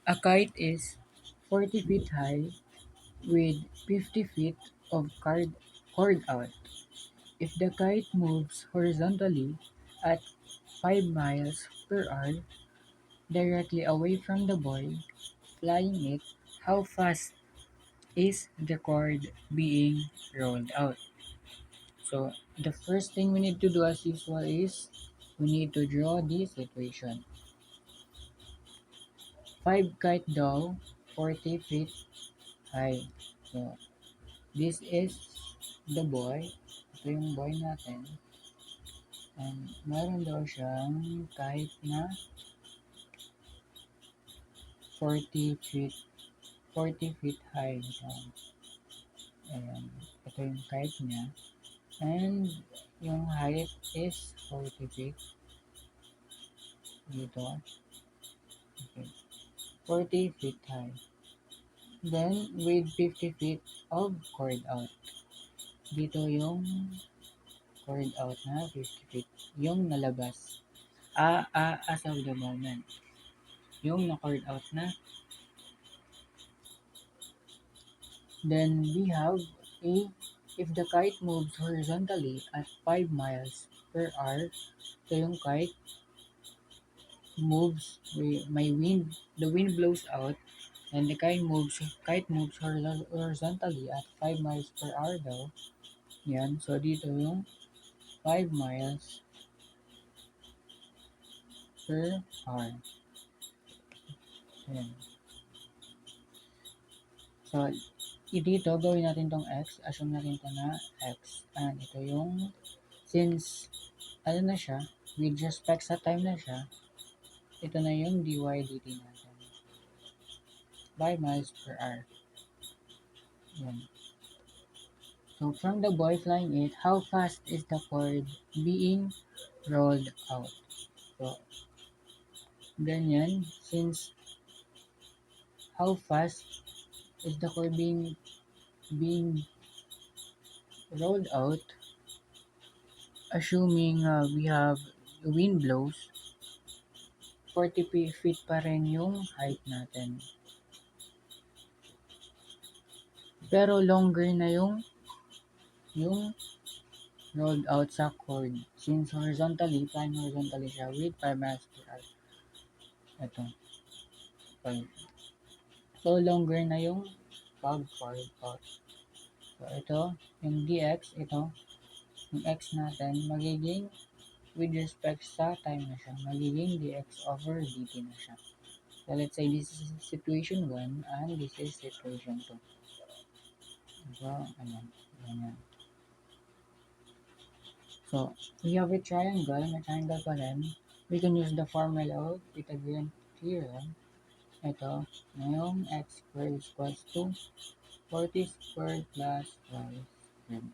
A kite is 40 feet high with 50 feet of cord out. If the kite moves horizontally at 5 miles per hour directly away from the boy flying it, how fast is the cord being rolled out? So the first thing we need to do as usual is we need to draw this equation. 5 kite daw, 40 feet high. So this is the boy. Ito yung boy natin. And meron daw siyang kite na 40 feet 40 feet high. So, ayan. Ito yung kite niya. And yung height is 40 feet. Dito. Okay. 40 feet high. Then, with 50 feet of cord out. Dito yung cord out na 50 feet. Yung nalabas. As of the moment. Yung na-cord out na. Then, we have a if the kite moves horizontally at 5 miles per hour, ito yung kite moves, may wind, the wind blows out, and the kite moves horizontally at 5 miles per hour daw. Yan, so dito yung 5 miles per hour. Yan. So, dito gawin natin tong x, assume natin ito na x, and ito yung, since, ano na siya, with respect sa time na siya, ito na yung dy dt natin. 5 miles per hour. Yan. So, from the boy flying it, how fast is the cord being rolled out? So, ganyan, since how fast is the cord being rolled out, assuming we have wind blows, 40 feet pa rin yung height natin. Pero longer na yung rolled out sa cord. Since flying horizontally siya with 5 miles per hour. Ito. 5. So, longer na yung pag-cord out. So, ito, yung dx, ito, yung x natin, magiging with respect sa time na siya, magiging dx over dt na siya. So, let's say this is situation 1 and this is situation 2. So, ayan, ayan. So, we have a triangle, may triangle pa rin. We can use the formula of Pythagorean theorem. Ito, na yung x squared is equals to 40 squared plus y squared.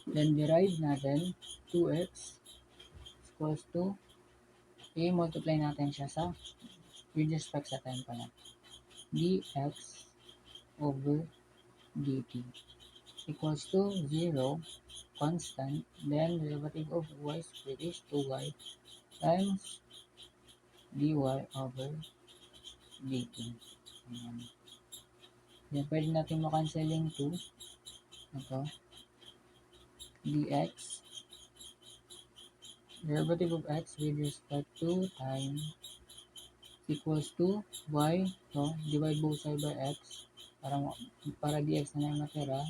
Then, derive natin 2x equals to i-multiply natin siya sa with respect sa time pala. dx over dt equals to 0, constant, then derivative of y squared is 2y times dy over dt. Ayan. Then, pwede natin makancel yung 2. Ito. dx derivative of x with respect to time equals to y. So, divide both side by x para dx na lang natira.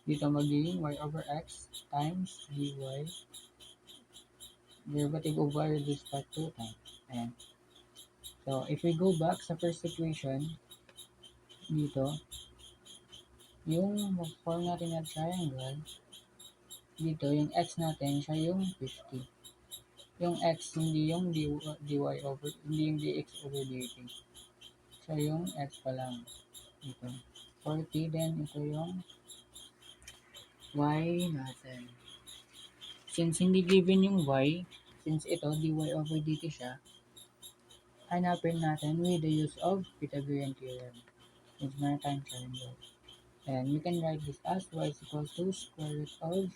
Dito magiging y over x times dy derivative of y with respect to time. Ayan. So, if we go back sa first equation, dito, yung form natin na triangle, dito, yung x natin, siya yung 50. Yung x, hindi yung dy over, hindi yung dx over dt. So, yung x pa lang. Dito. 40, then ito yung y natin. Since hindi given yung y, since ito, dy over dt siya, hanapin natin with the use of Pythagorean theorem. It's maritime triangle. And you can write this as y is equals to square root of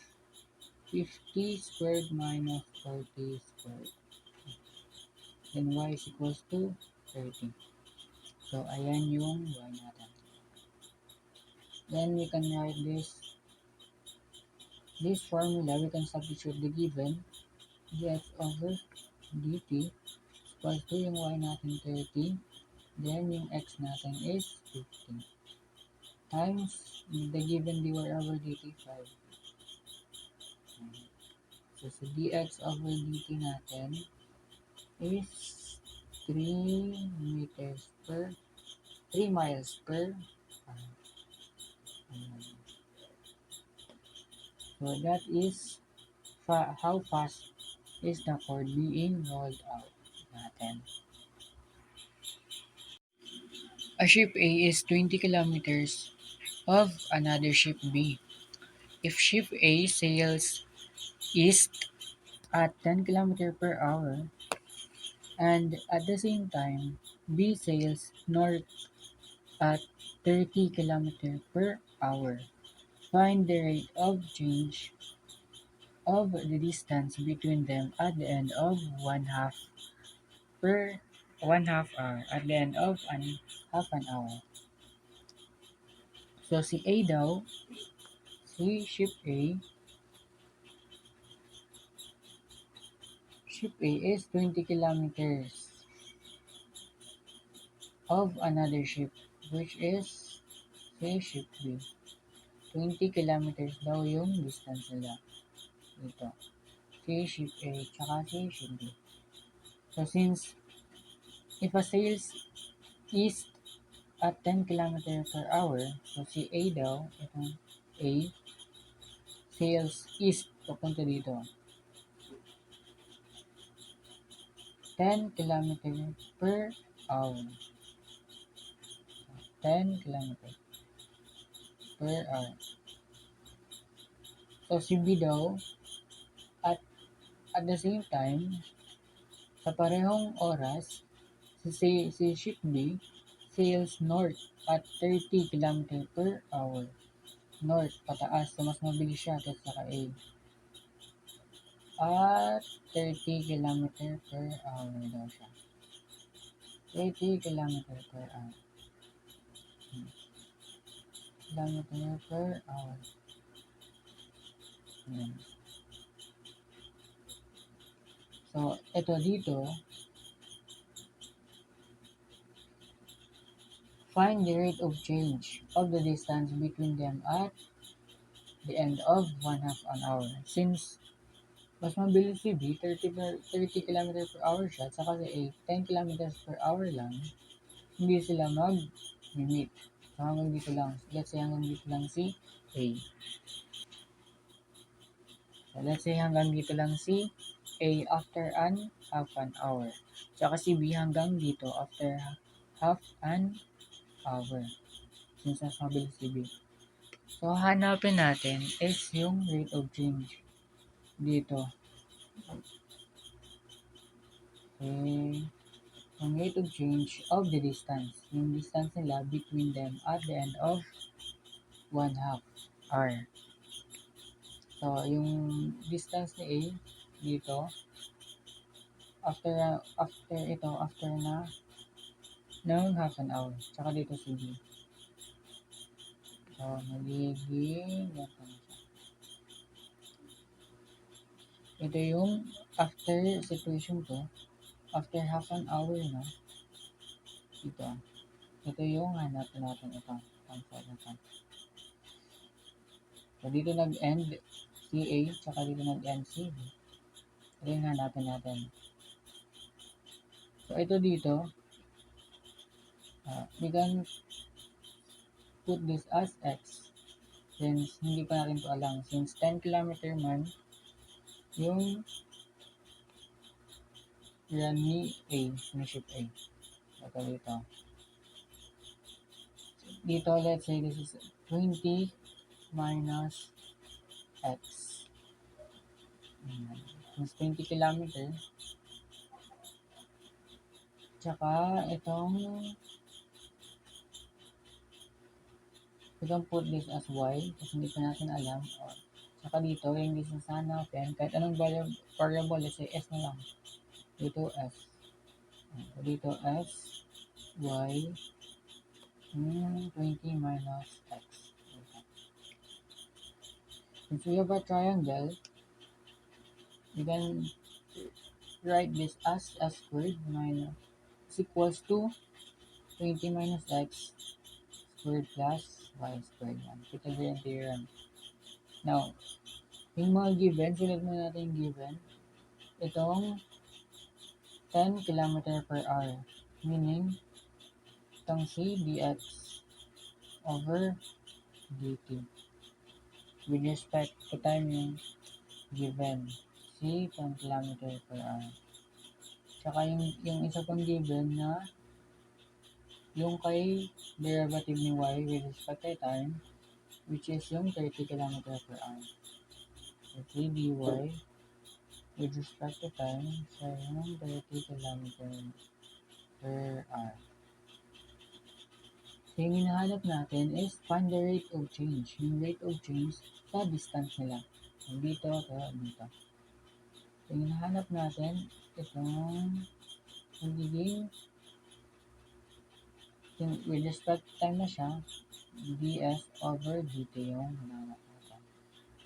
50 squared minus 40 squared. then y is equals to 30. So, ayan yung y natin. Then, we can write this formula. We can substitute the given dx over dt equals to yung y natin 30. Then, yung x natin is 15. Times the given dy over dt 5. So, sa dx over dt natin is 3 miles per hour. So, that is how fast is the cord being rolled out natin. A ship A is 20 kilometers of another ship B. If ship A sails east at 10 km per hour and at the same time B sails north at 30 km per hour, find the rate of change of the distance between them at the end of per 1/2 hour, at the end of half an hour. So si A daw, ship A is 20 kilometers of another ship, which is si ship B. 20 kilometers daw yung distance nila dito. Si ship A, tsaka si ship B. So since if a sails east at 10 km per hour, so si A daw, itong A, sails east, papunta dito. 10 km per hour. 10 km per hour. So, si B daw, at the same time, sa parehong oras, si ship B sails north at 30 km per hour. North, pataas. So, mas mabilis siya kaysa sa A. At 30 km per hour daw siya. 30 km per hour. Km per hour. Ayan. So, ito dito, find the rate of change of the distance between them at the end of 1/2 an hour. Since mas mabilis si B, 30 km per hour siya, at saka si A, 10 km per hour lang, hindi sila mag-meet. So, hanggang dito lang. Let's say hanggang dito lang si A. So, let's say hanggang dito lang si A after half an hour. Tsaka si B hanggang dito after half an hour. Since mas mabilis si B. So, hanapin natin is yung rate of change dito. Okay. Yung rate of change of the distance. Yung distance nila between them at the end of 1/2 hour. So, yung distance ni A dito, after na ng half an hour. Tsaka dito si B. So, magiging ganito na siya. Ito yung after situation to, after half an hour na, ito. Ito yung hanapin natin ito. So, dito nag-end si A, tsaka dito nag-end si B. Ito yung hanapin natin. So, ito dito, we can put this as X. Since hindi pa natin ito alam. Since 10 km man, yung run ni A, ni ship A. Ito dito. Dito, let's say this is 20 minus X. Mas 20 km. Tsaka, we can put this as Y kasi hindi pa natin alam. Tsaka dito, yung distance na natin, kahit anong variable, let's say S na lang. Dito S. So, dito s, y, 20 minus x. Since we have a triangle, we can write this as s squared minus is equals to 20 minus x squared plus y squared. Pythagorean theorem. Now, yung mga given, sulat mo natin yung given. Itong 10 km per hour. Meaning, itong c dx over dt. With respect to time yung given. C 10 km per hour. Tsaka yung isa pang given na yung kay derivative ni y with respect to time, which is yung 30 km per hour. So, 3 dy with respect to time, so yung 30 km per hour. So, yung hinahanap natin is find the rate of change. Yung rate of change sa distance nila. So, dito, dito. So, yung hinahanap natin, itong magiging with respect to time na siya, ds over dt yung hinahanap natin.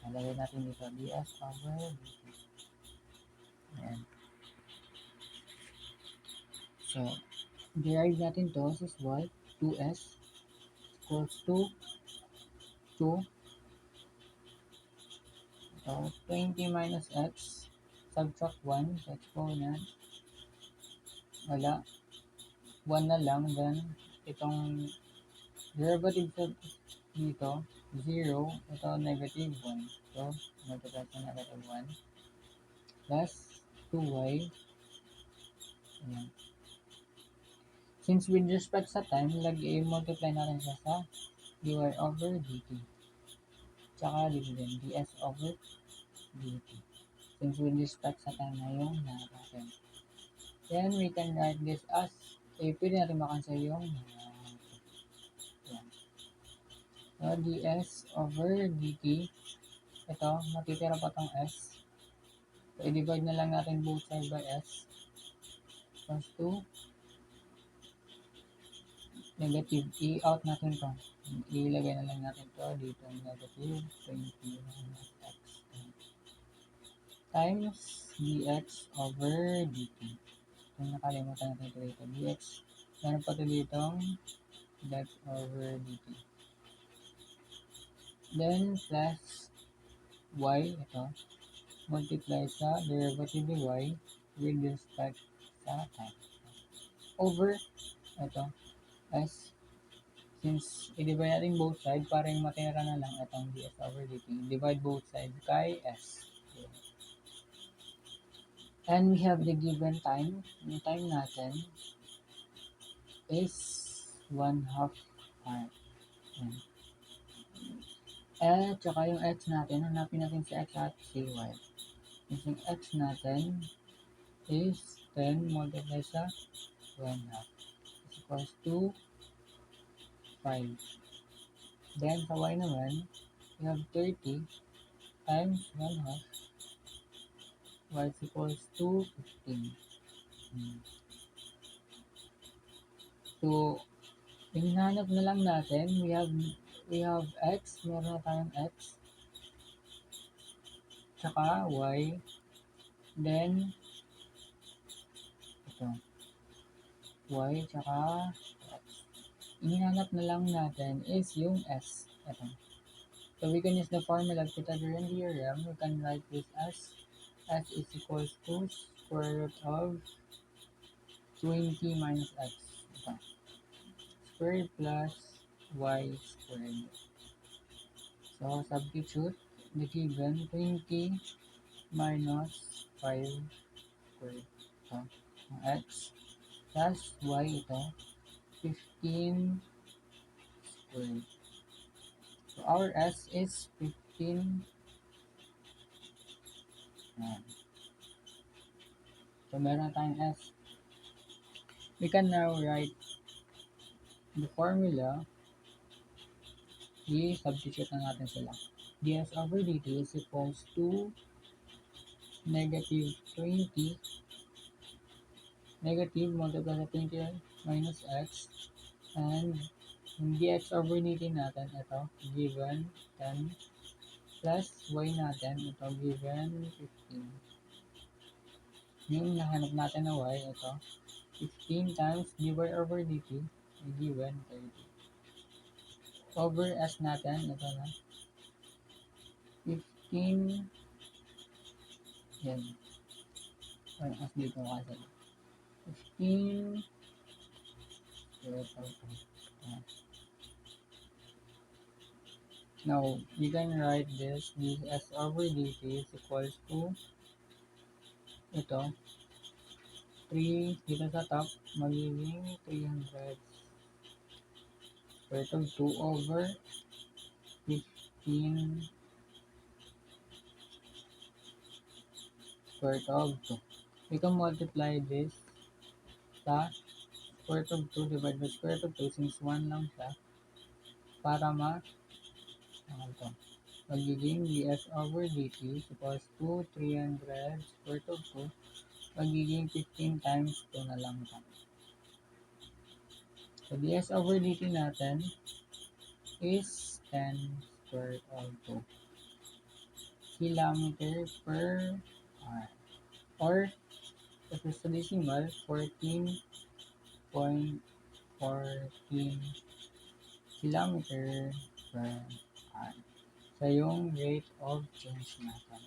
Nalagay natin dito, ds over dt. Ayan. So, derive natin to, this is what? 2s equals to 2. So, 20 minus x, subtract 1 sa exponent. Wala. 1 na lang, then itong derivative dito, 0, ito negative 1. So, multiply sa negative 1 plus 2y. Ayan. Since with respect sa time, multiply natin siya sa dy over dt. Tsaka dito din, ds over dt. Since with respect sa time na yung natin. Then, we can write this as, pwede natin makansel yung yan. So, ds over dt, ito, matitira pa tong s. So, i-divide na lang natin both sides by s. Equals to negative, i-out natin to. Ilagay na lang natin to dito, negative 20 minus x times dx over dt. Kung nakalimutan natin ito dito, dx, meron pa ito dito, dx over dt. Then, plus y, ito, multiply sa derivative ni y with respect sa time. Over, ito, s, since i-divide natin both sides, para yung matira na lang itong ds over dt, divide both sides kay s. And we have the given time. Yung time natin is 1/2 hour. Tsaka yung x natin, hanapin natin si x at si y. Yung x natin is 10 multiplied sa 1/2 is equals to 5. Then, sa y naman, we have 30 times 1/2 y is equals to 15. So, yung hinahanap na lang natin, we have x, meron na tayong x, tsaka y, then, ito, y, tsaka x. Hinahanap na lang natin is yung s. Ito. So, we can use the formula of Pythagorean theorem. We can write this as s is equals to square root of 20 minus x. Ito. Squared plus y squared. So, substitute the given 20 minus 5 squared. So, x plus y ito, 15 squared. So, our s is 15. So, meron tayong s. We can now write the formula. I-substitute na natin sila. ds over dt is equals to negative 20 negative multiply sa 20 minus x, and yung dx over dt natin, ito, given 10 plus y natin, ito, given 15. Yung nahanap natin na y, ito, 15 times dy over dt, given 30. Over s natin, ito na, 15, yan, or as dito kasi, 15, now, you can write this ds over dt is equals to, ito, 3 dito sa top, magiging 300 square root of 2 over 15 square root of 2. We can multiply this sa square root of 2 divided by square root of 2 since 1 lang siya para ito. Magiging ds over dt is equals to 300 square root of 2, magiging 15 times 2 na lang siya. So ds over dt natin is 10 square root of 2 kilometer per hour, or if it's a decimal, 14.14 kilometer per hour. So yung rate of change natin.